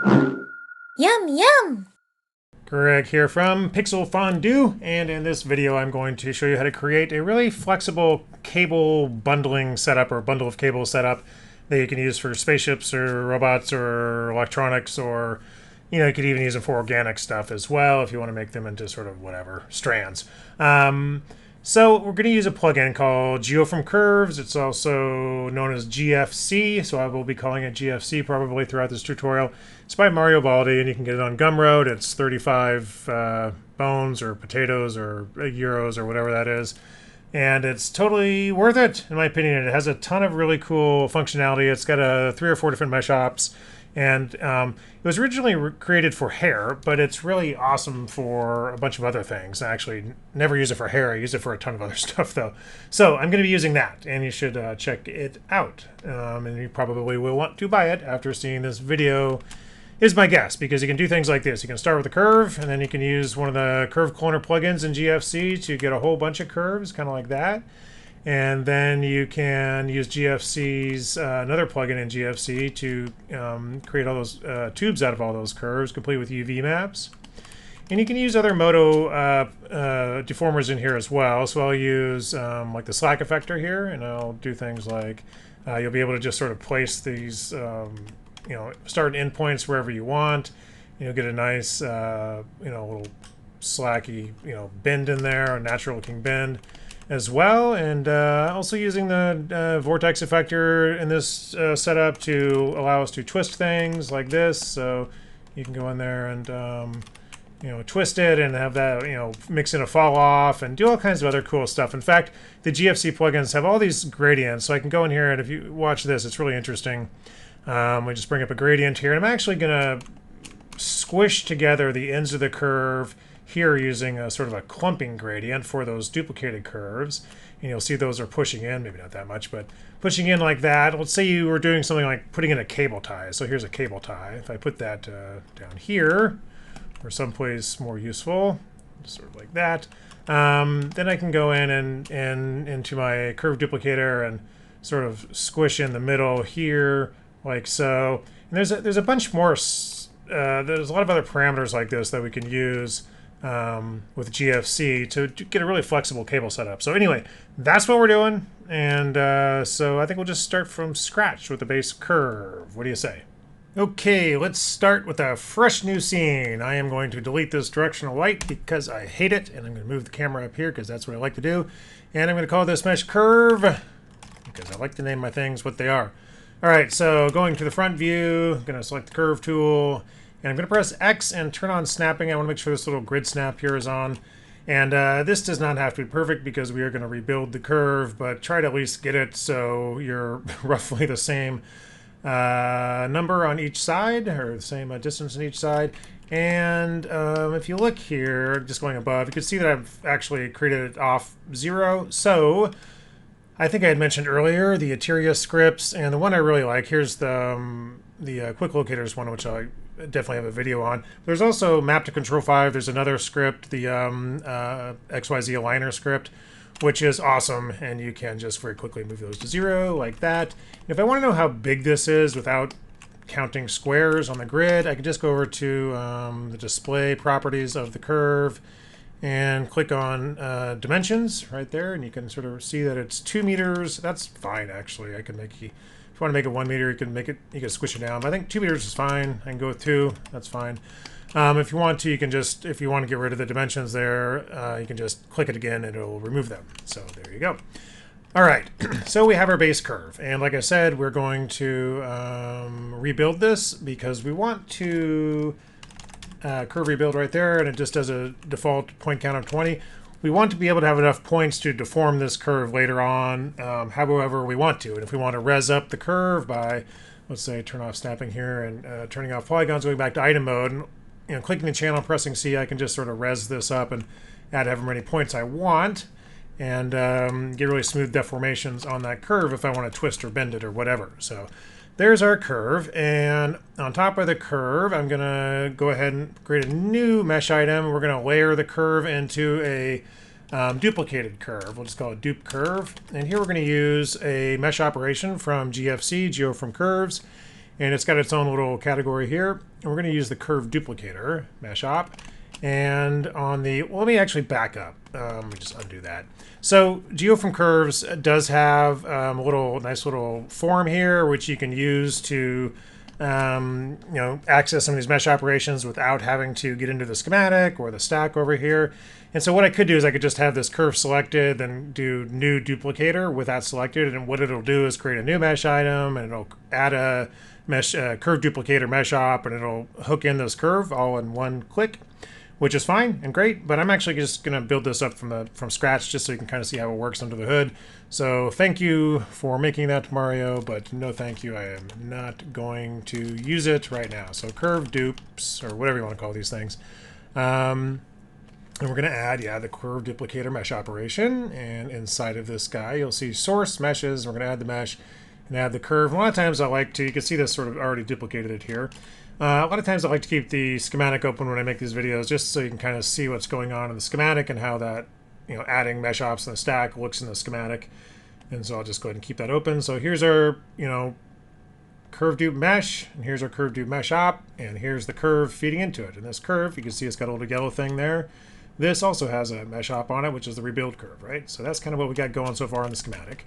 Yum, yum! Greg here from Pixel Fondue, and in this video I'm going to show you how to create a really flexible cable bundling setup or bundle of cable setup that you can use for spaceships or robots or electronics, or you could even use them for organic stuff as well if you want to make them into sort of whatever strands. So we're going to use a plugin called Geo from Curves. It's also known as GFC, so I will be calling it GFC probably throughout this tutorial. It's by Mario Baldi, and you can get it on Gumroad. It's 35 bones or potatoes or euros or whatever that is. And it's totally worth it, in my opinion. It has a ton of really cool functionality. It's got 3 or 4 different mesh ops. And it was originally created for hair, but it's really awesome for a bunch of other things. I actually never use it for hair. I use it for a ton of other stuff, though. So I'm going to be using that, and you should check it out. And you probably will want to buy it after seeing this video, is my guess, because you can do things like this. You can start with a curve, and then you can use one of the curve cloner plugins in GFC to get a whole bunch of curves, kind of like that. And then you can use GFC's another plugin in GFC to create all those tubes out of all those curves, complete with UV maps. And you can use other Moto deformers in here as well. So I'll use like the slack effector here, and I'll do things like you'll be able to just sort of place these, start and end points wherever you want. Get a nice, little slacky, bend in there, a natural looking bend as well, and also using the vortex effector in this setup to allow us to twist things like this. So you can go in there and twist it and have that mix in a fall off and do all kinds of other cool stuff. In fact, the GFC plugins have all these gradients, so I can go in here, and if you watch this, it's really interesting. We just bring up a gradient here, and I'm actually gonna squish together the ends of the curve here using a sort of a clumping gradient for those duplicated curves. And you'll see those are pushing in, maybe not that much, but pushing in like that. Let's say you were doing something like putting in a cable tie. So here's a cable tie. If I put that down here or someplace more useful, sort of like that, then I can go in and into my curve duplicator and sort of squish in the middle here like so. And there's a bunch more. There's a lot of other parameters like this that we can use with GFC to get a really flexible cable setup. So anyway, that's what we're doing. And so I think we'll just start from scratch with the base curve. What do you say? Okay, let's start with a fresh new scene. I am going to delete this directional light because I hate it. And I'm going to move the camera up here because that's what I like to do. And I'm going to call this mesh curve because I like to name my things what they are. All right, so going to the front view, I'm going to select the curve tool. And I'm going to press X and turn on snapping. I want to make sure this little grid snap here is on. And this does not have to be perfect because we are going to rebuild the curve, but try to at least get it so you're roughly the same number on each side, or the same distance on each side. And if you look here, just going above, you can see that I've actually created it off 0. So I think I had mentioned earlier the Ateria scripts, and the one I really like, here's the quick locators one, which I definitely have a video on. There's also map to control 5. There's another script, the XYZ aligner script, which is awesome, and you can just very quickly move those to 0 like that. If I want to know how big this is without counting squares on the grid, I can just go over to the display properties of the curve and click on dimensions right there, and you can sort of see that it's 2 meters. That's fine, actually. I can make it. If you want to make it 1 meter, you can make it. You can squish it down. But I think 2 meters is fine. I can go with 2. That's fine. If you want to, you can just. If you want to get rid of the dimensions there, you can just click it again, and it'll remove them. So there you go. All right. So we have our base curve, and like I said, we're going to rebuild this because we want to curve rebuild right there, and it just does a default point count of 20. We want to be able to have enough points to deform this curve later on, however we want to. And if we want to res up the curve by, let's say, turn off snapping here and turning off polygons, going back to item mode, and clicking the channel, pressing C, I can just sort of res this up and add however many points I want, and get really smooth deformations on that curve if I want to twist or bend it or whatever. So there's our curve, and on top of the curve, I'm going to go ahead and create a new mesh item. We're going to layer the curve into a duplicated curve. We'll just call it dupe curve. And here we're going to use a mesh operation from GFC, Geo from Curves. and it's got its own little category here. And we're going to use the curve duplicator mesh op. And on the, well, let me actually back up. Let me just undo that. So Geo from Curves does have a nice little form here, which you can use to access some of these mesh operations without having to get into the schematic or the stack over here. And so what I could do is I could just have this curve selected, then do new duplicator with that selected. And what it'll do is create a new mesh item, and it'll add a mesh curve duplicator mesh op, and it'll hook in this curve all in one click, which is fine and great. But I'm actually just going to build this up from scratch just so you can kind of see how it works under the hood. So thank you for making that, Mario, but no thank you. I am not going to use it right now. So curve dupes, or whatever you want to call these things. And we're going to add, the curve duplicator mesh operation. And inside of this guy, you'll see source meshes. We're going to add the mesh and add the curve. A lot of times I like to, you can see this sort of already duplicated it here. A lot of times I like to keep the schematic open when I make these videos, just so you can kind of see what's going on in the schematic and how that, adding mesh ops in the stack looks in the schematic. And so I'll just go ahead and keep that open. So here's our, curve dupe mesh, and here's our curve dupe mesh op, and here's the curve feeding into it. And this curve, you can see it's got a little yellow thing there. This also has a mesh op on it, which is the rebuild curve, right? So that's kind of what we got going so far in the schematic.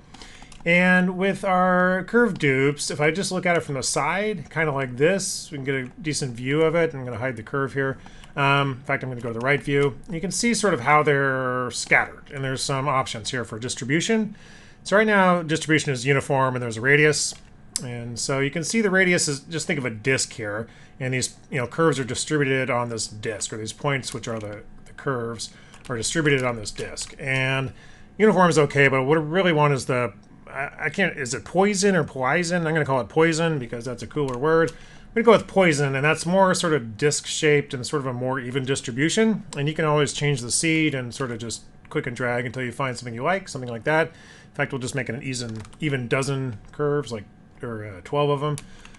And with our curve dupes, if I just look at it from the side, kind of like this, we can get a decent view of it. I'm going to hide the curve here. In fact, I'm going to go to the right view. You can see sort of how they're scattered, and there's some options here for distribution. So right now, distribution is uniform, and there's a radius. And so you can see the radius is, just think of a disk here, and these curves are distributed on this disk, or these points, which are the curves, are distributed on this disk. And uniform is okay, but what I really want is the, is it poison or poison? I'm going to call it poison because that's a cooler word. I'm going to go with poison, and that's more sort of disc shaped and sort of a more even distribution. And you can always change the seed and sort of just click and drag until you find something you like, something like that. In fact, we'll just make it an even dozen curves, or 12 of them.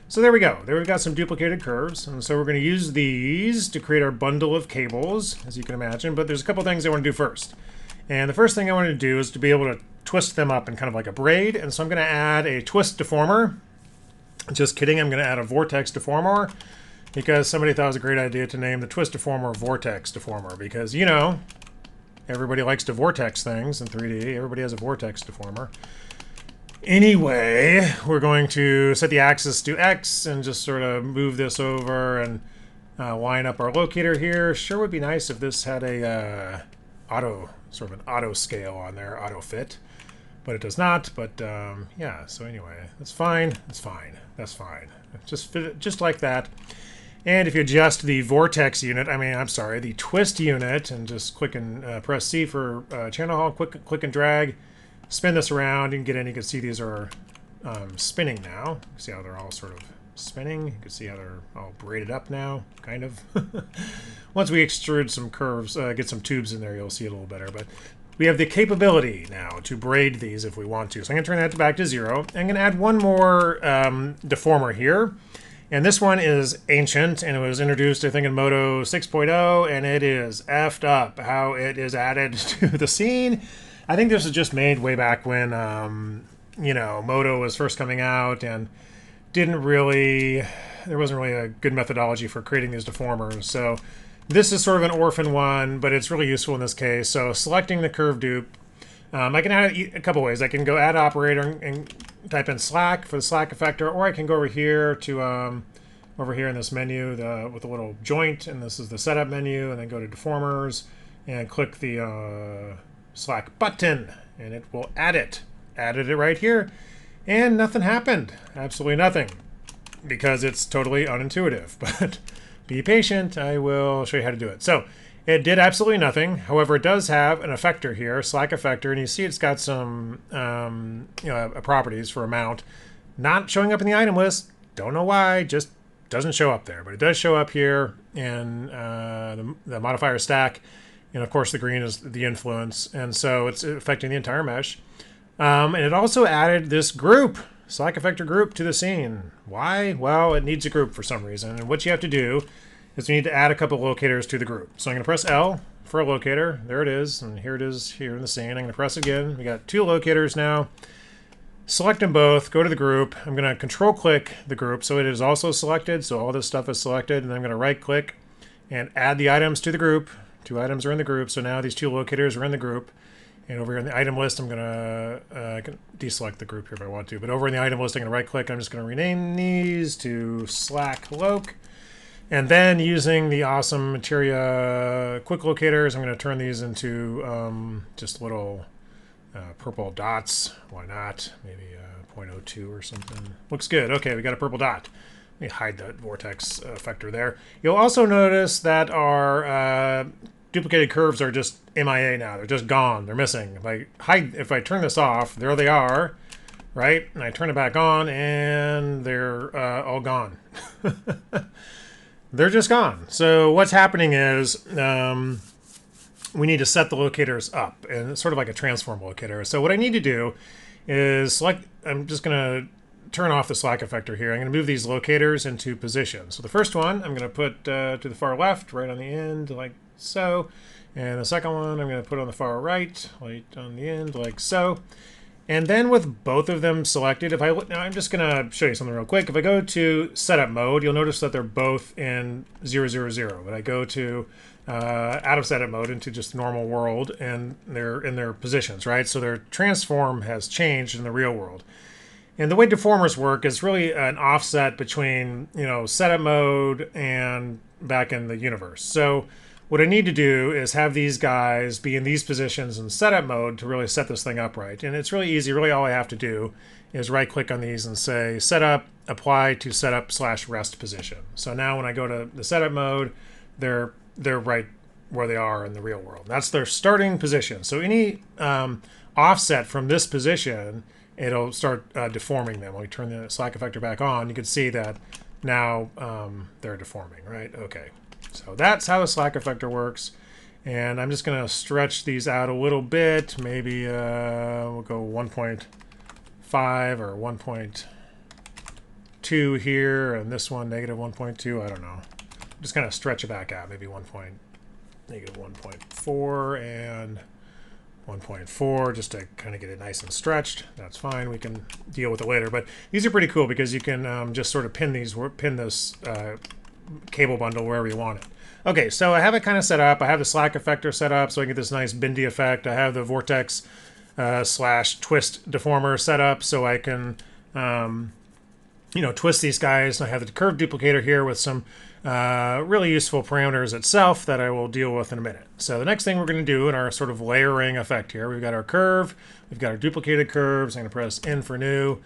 So there we go. There we've got some duplicated curves. And so we're going to use these to create our bundle of cables, as you can imagine. But there's a couple things I want to do first. And the first thing I want to do is to be able to twist them up in kind of like a braid. And so I'm going to add a twist deformer. Just kidding, I'm going to add a vortex deformer, because somebody thought it was a great idea to name the twist deformer vortex deformer, because, everybody likes to vortex things in 3D. Everybody has a vortex deformer. Anyway, we're going to set the axis to X and just sort of move this over and line up our locator here. Sure would be nice if this had a sort of an auto scale on there, auto fit, but it does not. But yeah, so anyway, that's fine. That's fine. That's fine. Just fit it just like that. And if you adjust the vortex unit, the twist unit, and just click and press C for channel hall, click and drag. Spin this around, you can get in, you can see these are spinning now. See how they're all sort of spinning? You can see how they're all braided up now, kind of. Once we extrude some curves, get some tubes in there, you'll see it a little better. But we have the capability now to braid these if we want to. So I'm going to turn that back to 0. I'm going to add one more deformer here. And this one is ancient, and it was introduced, I think, in Modo 6.0, and it is effed up how it is added to the scene. I think this was just made way back when, Modo was first coming out, and there wasn't really a good methodology for creating these deformers. So this is sort of an orphan one, but it's really useful in this case. So selecting the curve dupe, I can add it a couple ways. I can go add operator and type in slack for the slack effector, or I can go over here to over here in this menu with a little joint, and this is the setup menu, and then go to deformers and click the slack button, and it will add it. Added it right here, and nothing happened. Absolutely nothing, because it's totally unintuitive. But be patient. I will show you how to do it. So it did absolutely nothing. However, it does have an effector here, slack effector, and you see it's got some properties for a mount. Not showing up in the item list. Don't know why. Just doesn't show up there, but it does show up here in the modifier stack. And of course, the green is the influence, and so it's affecting the entire mesh. And it also added this group, slack effector group, to the scene. Why? Well, it needs a group for some reason. And what you have to do is you need to add a couple of locators to the group. So I'm going to press L for a locator. There it is, and here it is here in the scene. I'm going to press it again. We got 2 locators now. select them both, go to the group. I'm going to control click the group so it is also selected. So all this stuff is selected, and I'm going to right click and add the items to the group. 2 items are in the group, so now these 2 locators are in the group. And over here in the item list, I'm going to I can deselect the group here if I want to. But over in the item list, I'm going to right click. I'm just going to rename these to Slack Loc. And then using the awesome Materia quick locators, I'm going to turn these into just little purple dots. Why not? Maybe 0.02 or something. Looks good. Okay, we got a purple dot. Let me hide that vortex effector there. You'll also notice that our duplicated curves are just MIA now. They're just gone. They're missing. If I turn this off, there they are, right? And I turn it back on, and they're all gone. They're just gone. So what's happening is we need to set the locators up, and it's sort of like a transform locator. So what I need to do is select. I'm just going to turn off the slack effector here. I'm going to move these locators into position. So the first one I'm going to put to the far left, right on the end, like so. And the second one I'm going to put on the far right, right on the end, like so. And then with both of them selected, if I look now, I'm just going to show you something real quick. If I go to setup mode, you'll notice that they're both in 000. But I go to out of setup mode into just normal world, and they're in their positions, right? So their transform has changed in the real world. And the way deformers work is really an offset between, setup mode and back in the universe. So what I need to do is have these guys be in these positions in setup mode to really set this thing up right. And it's really easy. Really all I have to do is right click on these and say setup, apply to setup/rest position. So now when I go to the setup mode, they're right where they are in the real world. That's their starting position. So any offset from this position, it'll start deforming them. When we turn the slack effector back on, you can see that now they're deforming, right? Okay. So that's how the slack effector works. And I'm just going to stretch these out a little bit. Maybe we'll go 1.5 or 1.2 here, and this one negative 1.2. I don't know. I'm just going to stretch it back out. Maybe negative 1.4 and 1.4, just to kind of get it nice and stretched. That's fine. We can deal with it later. But these are pretty cool because you can just sort of pin this cable bundle wherever you want it. Okay, so I have it kind of set up. I have the slack effector set up so I get this nice bendy effect. I have the vortex / twist deformer set up so I can twist these guys. I have the curve duplicator here with some really useful parameters itself that I will deal with in a minute. So the next thing we're going to do in our sort of layering effect here, we've got our curve, we've got our duplicated curves. I'm going to press N for new.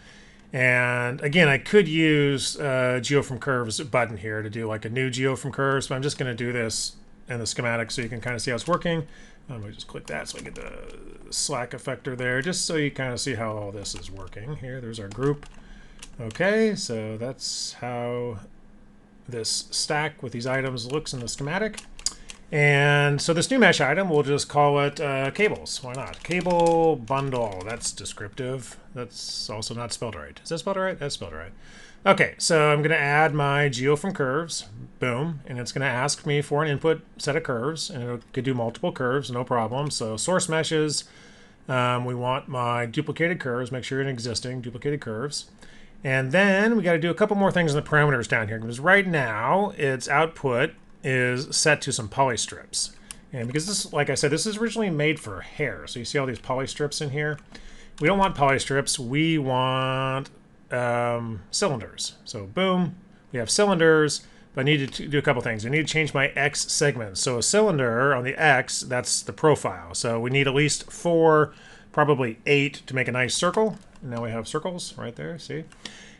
And again, I could use Geo from Curves button here to do like a new Geo from Curves, but I'm just going to do this in the schematic so you can kind of see how it's working. I'm going to just click that so I get the slack effector there, just so you kind of see how all this is working. Here, there's our group. Okay, so that's how this stack with these items looks in the schematic. And so this new mesh item, we'll just call it cables. Why not? Cable bundle. That's descriptive. That's also not spelled right. Is that spelled right? That's spelled right. Okay, so I'm going to add my Geo from Curves. Boom. And it's going to ask me for an input set of curves. And it could do multiple curves, no problem. So source meshes. We want my duplicated curves. Make sure you're in existing duplicated curves. And then we got to do a couple more things in the parameters down here. Because right now, its output is set to some poly strips. And because this, like I said, this is originally made for hair. So you see all these poly strips in here. We don't want poly strips. We want cylinders. So boom, we have cylinders, but I need to do a couple things. I need to change my X segments. So a cylinder on the X, that's the profile. So we need at least 4, probably 8 to make a nice circle. Now we have circles right there, see?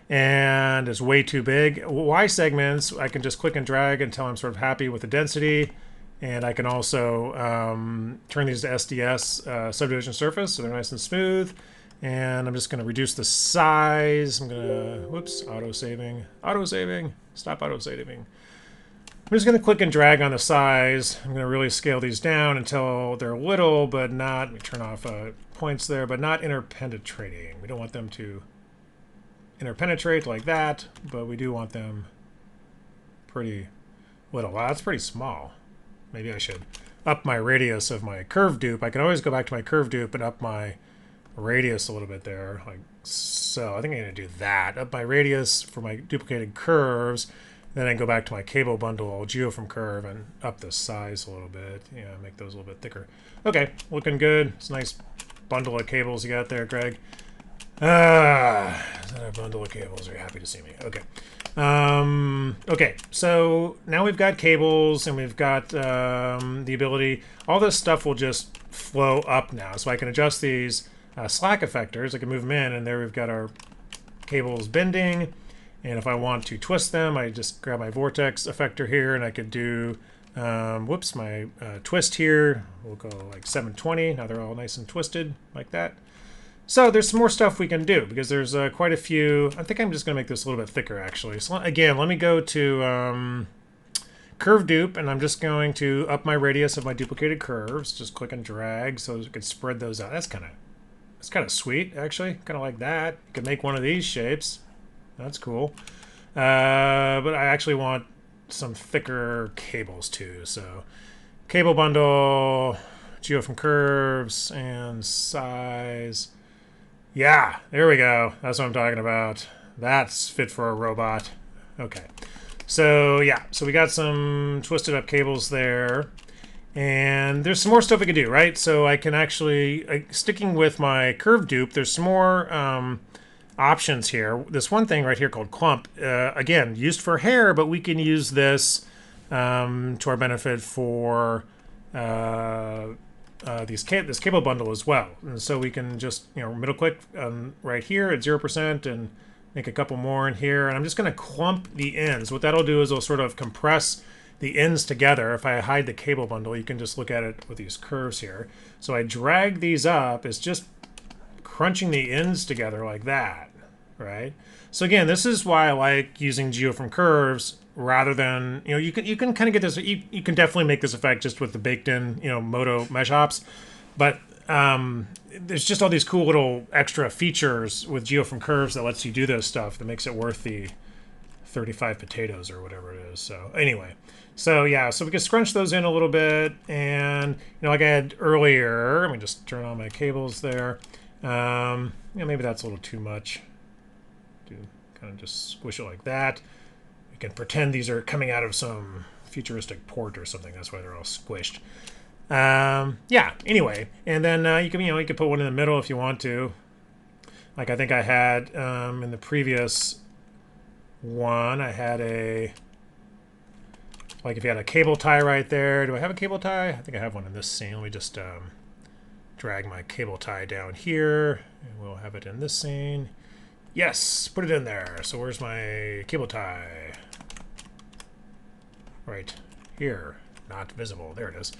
And it's way too big. Y segments, I can just click and drag until I'm sort of happy with the density. And I can also turn these to SDS, subdivision surface, so they're nice and smooth. And I'm just going to reduce the size. I'm going to, whoops, auto-saving, stop auto-saving. I'm just going to click and drag on the size. I'm going to really scale these down until they're little, but not, let me turn off points there, but not interpenetrating. We don't want them to interpenetrate like that, but we do want them pretty little. Wow, that's pretty small. Maybe I should up my radius of my curve dupe. I can always go back to my curve dupe and up my radius a little bit there, like so. I think I'm going to do that. Up my radius for my duplicated curves. Then I can go back to my cable bundle, geo from curve, and up the size a little bit. Yeah, make those a little bit thicker. Okay, looking good. It's a nice bundle of cables you got there, Greg. Is that a bundle of cables? Are you happy to see me? Okay. Okay, so now we've got cables and we've got the ability. All this stuff will just flow up now. So I can adjust these slack effectors. I can move them in, and there we've got our cables bending. And if I want to twist them, I just grab my vortex effector here, and I could do, whoops, my twist here. We'll go like 720. Now they're all nice and twisted like that. So there's some more stuff we can do because there's quite a few. I think I'm just going to make this a little bit thicker, actually. So again, let me go to curve dupe, and I'm just going to up my radius of my duplicated curves. Just click and drag so we can spread those out. That's kind of sweet, actually. Kind of like that. You can make one of these shapes. That's cool. But I actually want some thicker cables too. So cable bundle, geo from curves, and size. Yeah, there we go. That's what I'm talking about. That's fit for a robot. Okay. So yeah, so we got some twisted up cables there. And there's some more stuff we can do, right? So I can actually, sticking with my curve dupe, there's some more options here. This one thing right here called clump, again, used for hair, but we can use this to our benefit for this cable bundle as well. And so we can just, middle click right here at 0% and make a couple more in here. And I'm just going to clump the ends. What that'll do is it'll sort of compress the ends together. If I hide the cable bundle, you can just look at it with these curves here. So I drag these up. It's just crunching the ends together like that, right? So again, this is why I like using geo from curves rather than, you can kind of get this, you can definitely make this effect just with the baked in, Moto mesh ops, but there's just all these cool little extra features with geo from curves that lets you do this stuff that makes it worth the 35 potatoes or whatever it is. So anyway, so yeah, so we can scrunch those in a little bit, and like I had earlier, let me just turn on my cables there. Maybe that's a little too much. Do kind of just squish it like that. You can pretend these are coming out of some futuristic port or something. That's why they're all squished. Yeah. Anyway, and then you can put one in the middle if you want to. Like I think I had in the previous one, I had like if you had a cable tie right there. Do I have a cable tie? I think I have one in this scene. Let me just drag my cable tie down here, and we'll have it in this scene. Yes, put it in there. So where's my cable tie? Right here, not visible. There it is.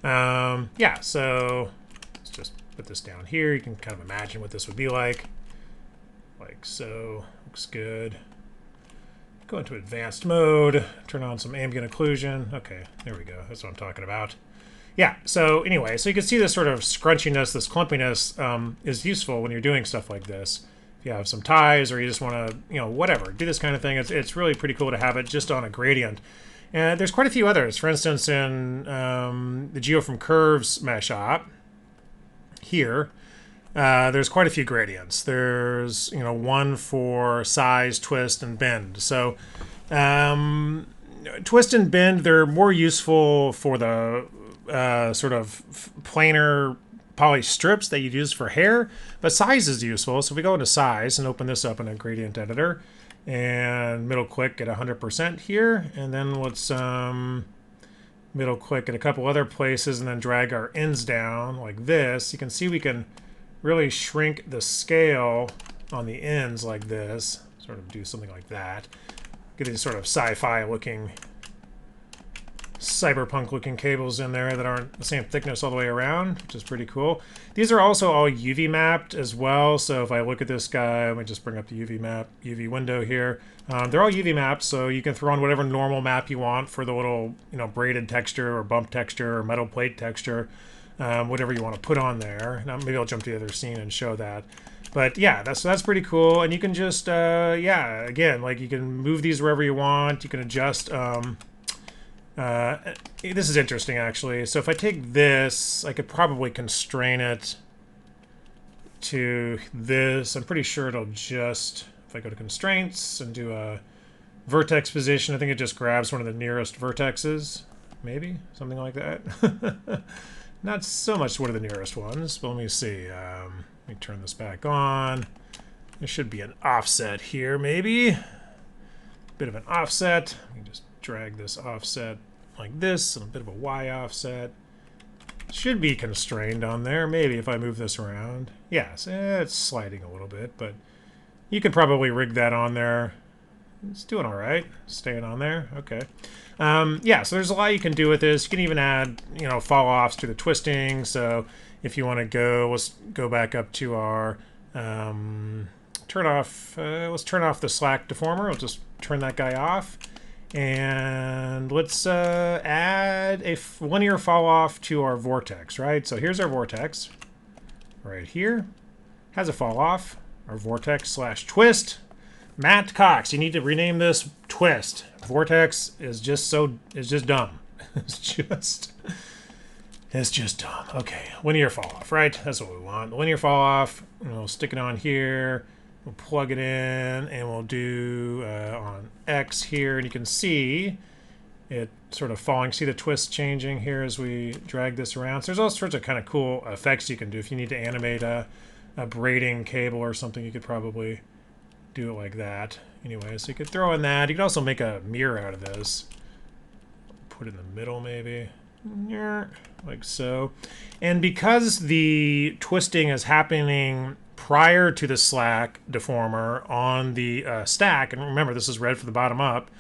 Yeah, so let's just put this down here. You can kind of imagine what this would be like so. Looks good. Go into advanced mode, turn on some ambient occlusion. Okay, there we go. That's what I'm talking about. Yeah, so anyway, so you can see this sort of scrunchiness, this clumpiness is useful when you're doing stuff like this. If you have some ties or you just want to, whatever, do this kind of thing, it's really pretty cool to have it just on a gradient. And there's quite a few others. For instance, in the Geo from Curves mesh op here, there's quite a few gradients. There's, one for size, twist, and bend. So twist and bend, they're more useful for the sort of planar poly strips that you'd use for hair, but size is useful. So if we go into size and open this up in a gradient editor and middle click at 100% here, and then let's middle click at a couple other places and then drag our ends down like this, you can see we can really shrink the scale on the ends like this, sort of do something like that. Get these sort of sci-fi looking, cyberpunk looking cables in there that aren't the same thickness all the way around, which is pretty cool. These are also all UV mapped as well, so if I look at this guy, let me just bring up the UV window here. They're all UV mapped, so you can throw on whatever normal map you want for the little, braided texture or bump texture or metal plate texture, whatever you want to put on there. Now, maybe I'll jump to the other scene and show that. But yeah, that's pretty cool, and you can just, yeah, again, like you can move these wherever you want. You can adjust. This is interesting, actually. So if I take this, I could probably constrain it to this, I'm pretty sure it'll just, if I go to constraints and do a vertex position, I think it just grabs one of the nearest vertexes, maybe something like that. Not so much one of the nearest ones, but let me see. Let me turn this back on. There should be an offset here, maybe. Bit of an offset. We can just drag this offset like this, and a bit of a Y offset. Should be constrained on there, maybe if I move this around. Yes, it's sliding a little bit, but you could probably rig that on there. It's doing all right, staying on there. Okay. Yeah, so there's a lot you can do with this. You can even add, fall offs to the twisting. So if you want to go, let's go back up to our turn off. Let's turn off the slack deformer. We'll just turn that guy off, and let's add a linear fall off to our vortex. Right. So here's our vortex. Right here has a fall off. Our vortex / twist. Matt Cox, you need to rename this twist. Vortex is just dumb. It's just dumb. Okay, linear fall off, right? That's what we want. Linear fall off. And we'll stick it on here. We'll plug it in, and we'll do on X here, and you can see it sort of falling. See the twist changing here as we drag this around. So there's all sorts of kind of cool effects you can do. If you need to animate a braiding cable or something, you could probably do it like that. Anyway, so you could throw in that. You could also make a mirror out of this. Put it in the middle, maybe. Like so. And because the twisting is happening prior to the slack deformer on the stack, and remember, this is red for the bottom up,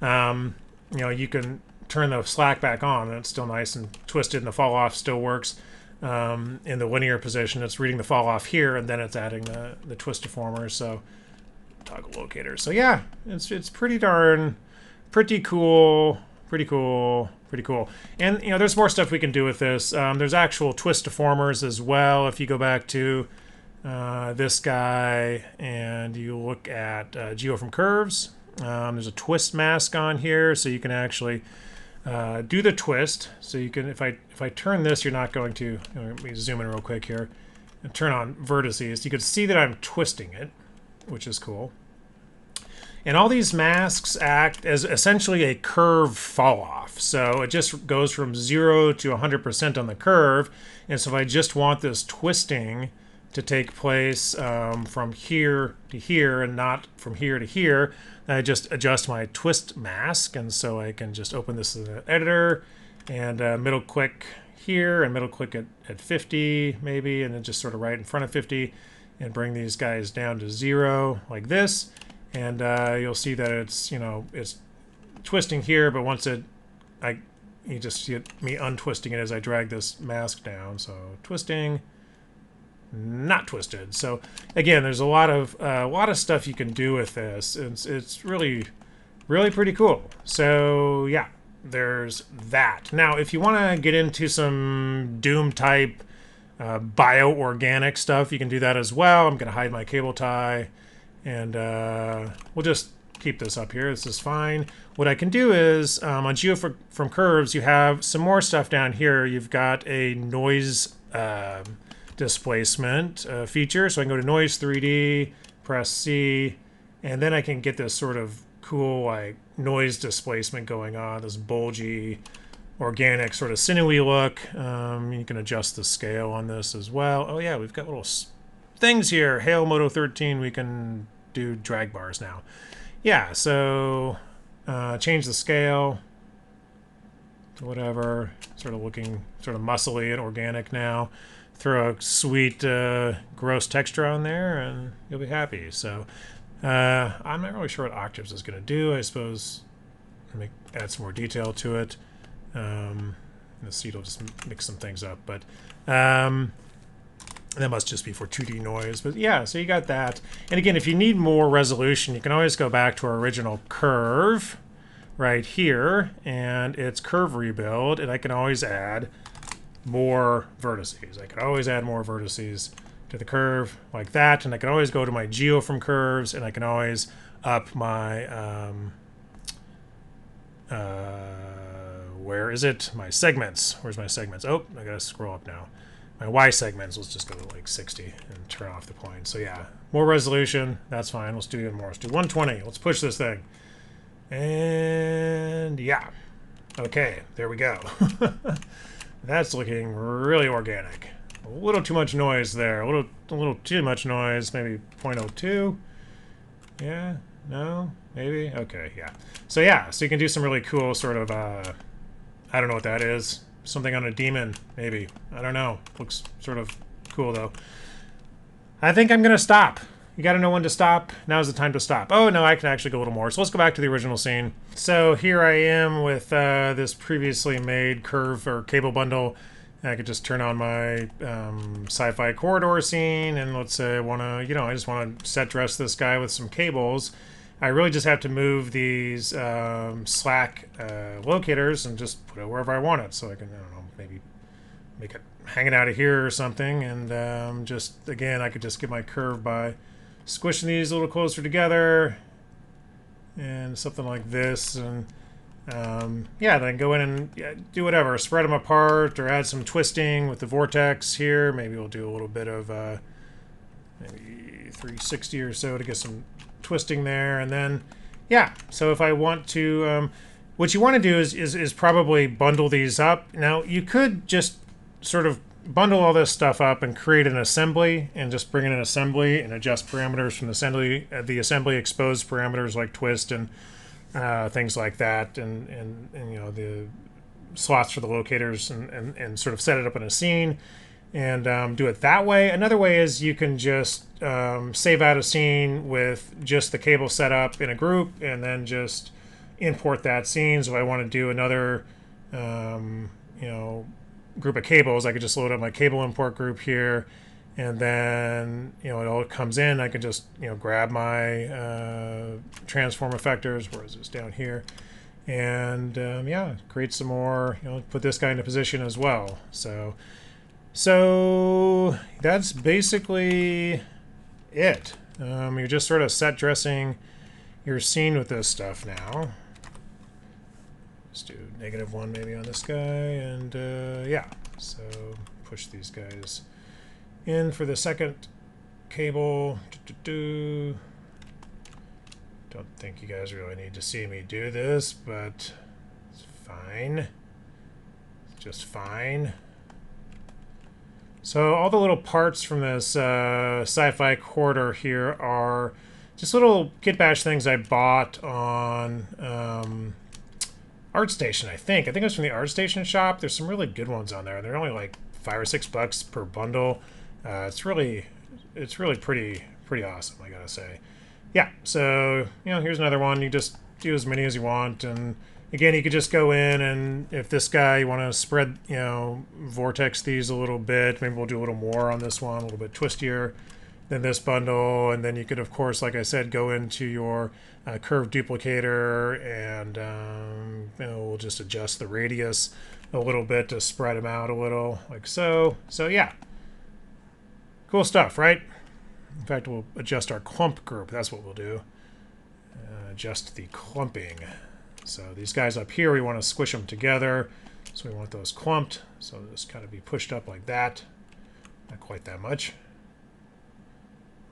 you can turn the slack back on, and it's still nice and twisted, and the fall off still works. In the linear position, it's reading the fall off here, and then it's adding the twist deformer. So toggle locator. So yeah, it's pretty cool. And there's more stuff we can do with this. There's actual twist deformers as well. If you go back to this guy and you look at Geo from Curves, there's a twist mask on here, so you can actually do the twist. So you can, if I turn this, you're not going to. Let me zoom in real quick here and turn on vertices. You can see that I'm twisting it, which is cool. And all these masks act as essentially a curve fall off. So it just goes from 0 to 100% on the curve. And so if I just want this twisting to take place from here to here and not from here to here, I just adjust my twist mask. And so I can just open this in the editor and middle click here and middle click at 50 maybe, and then just sort of right in front of 50 and bring these guys down to 0 like this. And you'll see that it's twisting here, but once you just see me untwisting it as I drag this mask down. So twisting, not twisted. So again, there's a lot of stuff you can do with this. It's really pretty cool. So yeah, there's that. Now, if you want to get into some Doom type bioorganic stuff, you can do that as well. I'm going to hide my cable tie. And we'll just keep this up here. This is fine. What I can do is, on Geo from Curves, you have some more stuff down here. You've got a noise displacement feature. So I can go to Noise 3D, press C, and then I can get this sort of cool like noise displacement going on, this bulgy, organic, sort of sinewy look. You can adjust the scale on this as well. Oh yeah, we've got little things here. Hail Moto 13, we can do drag bars now. Yeah, so change the scale to whatever, sort of looking sort of muscly and organic now. Throw a sweet gross texture on there and you'll be happy. So I'm not really sure what octaves is going to do. I suppose add some more detail to it. The seed will just mix some things up, but that must just be for 2D noise. But yeah, so you got that. And again, if you need more resolution, you can always go back to our original curve right here, and it's curve rebuild, and I can always add more vertices. I can always add more vertices to the curve like that, and I can always go to my Geo from Curves, and I can always up my where is it? My segments. Where's my segments? Oh, I gotta scroll up now. my Y segments, let's just go to like 60 and turn off the point. So yeah, more resolution, that's fine. Let's do even more. Let's do 120. Let's push this thing. And yeah. Okay, there we go. That's looking really organic. A little too much noise there. A little too much noise. Maybe 0.02. Yeah. No. Maybe. Okay. Yeah. So yeah. So you can do some really cool sort of. I don't know what that is. Something on a demon. Maybe. I don't know. Looks sort of cool though. I think I'm gonna stop. You got to know when to stop. Now's the time to stop. Oh, no, I can actually go a little more. So let's go back to the original scene. So here I am with this previously made curve or cable bundle. I could just turn on my sci-fi corridor scene, and let's say I want to, I just want to set dress this guy with some cables. I really just have to move these slack locators and just put it wherever I want it. So I can, I don't know, maybe make it hanging out of here or something. And just, again, I could just get my curve by squishing these a little closer together and something like this, and yeah, then go in and do whatever, spread them apart or add some twisting with the vortex here. Maybe we'll do a little bit of maybe 360 or so to get some twisting there, and then yeah. So if I want to, what you want to do is probably bundle these up. Now you could just sort of bundle all this stuff up and create an assembly and just bring in an assembly and adjust parameters from the assembly exposed parameters like twist and things like that, and the slots for the locators, and sort of set it up in a scene and do it that way. Another way is you can just save out a scene with just the cable set up in a group and then just import that scene. So I want to do another group of cables, I could just load up my cable import group here, and then it all comes in. I can just grab my transform effectors. Where is this? Down here, and yeah, create some more. Put this guy into position as well. So that's basically it. You're just sort of set dressing your scene with this stuff now. Let's do -1 maybe on this guy, and yeah, so push these guys in for the second cable. Don't think you guys really need to see me do this, but it's fine. It's just fine. So all the little parts from this sci-fi corridor here are just little kit bash things I bought on ArtStation, I think. I think it was from the ArtStation shop. There's some really good ones on there. They're only like $5 or $6 per bundle. It's really pretty awesome, I gotta say. Yeah, so here's another one. You just do as many as you want, and again, you could just go in, and if this guy you want to spread, vortex these a little bit. Maybe we'll do a little more on this one, a little bit twistier than this bundle, and then you could, of course, like I said, go into your curve duplicator, and we'll just adjust the radius a little bit to spread them out a little, like so. So yeah, cool stuff, right? In fact, we'll adjust our clump group. That's what we'll do. Adjust the clumping. So these guys up here, we want to squish them together. So we want those clumped. So just kind of be pushed up like that. Not quite that much.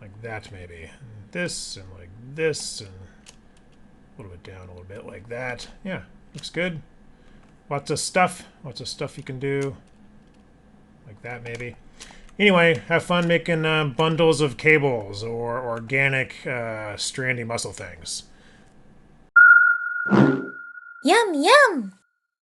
Like that maybe. And this, and like this, and a little bit down a little bit like that. Yeah, looks good. Lots of stuff you can do. Like that maybe. Anyway, have fun making bundles of cables or organic strandy muscle things. Yum, yum!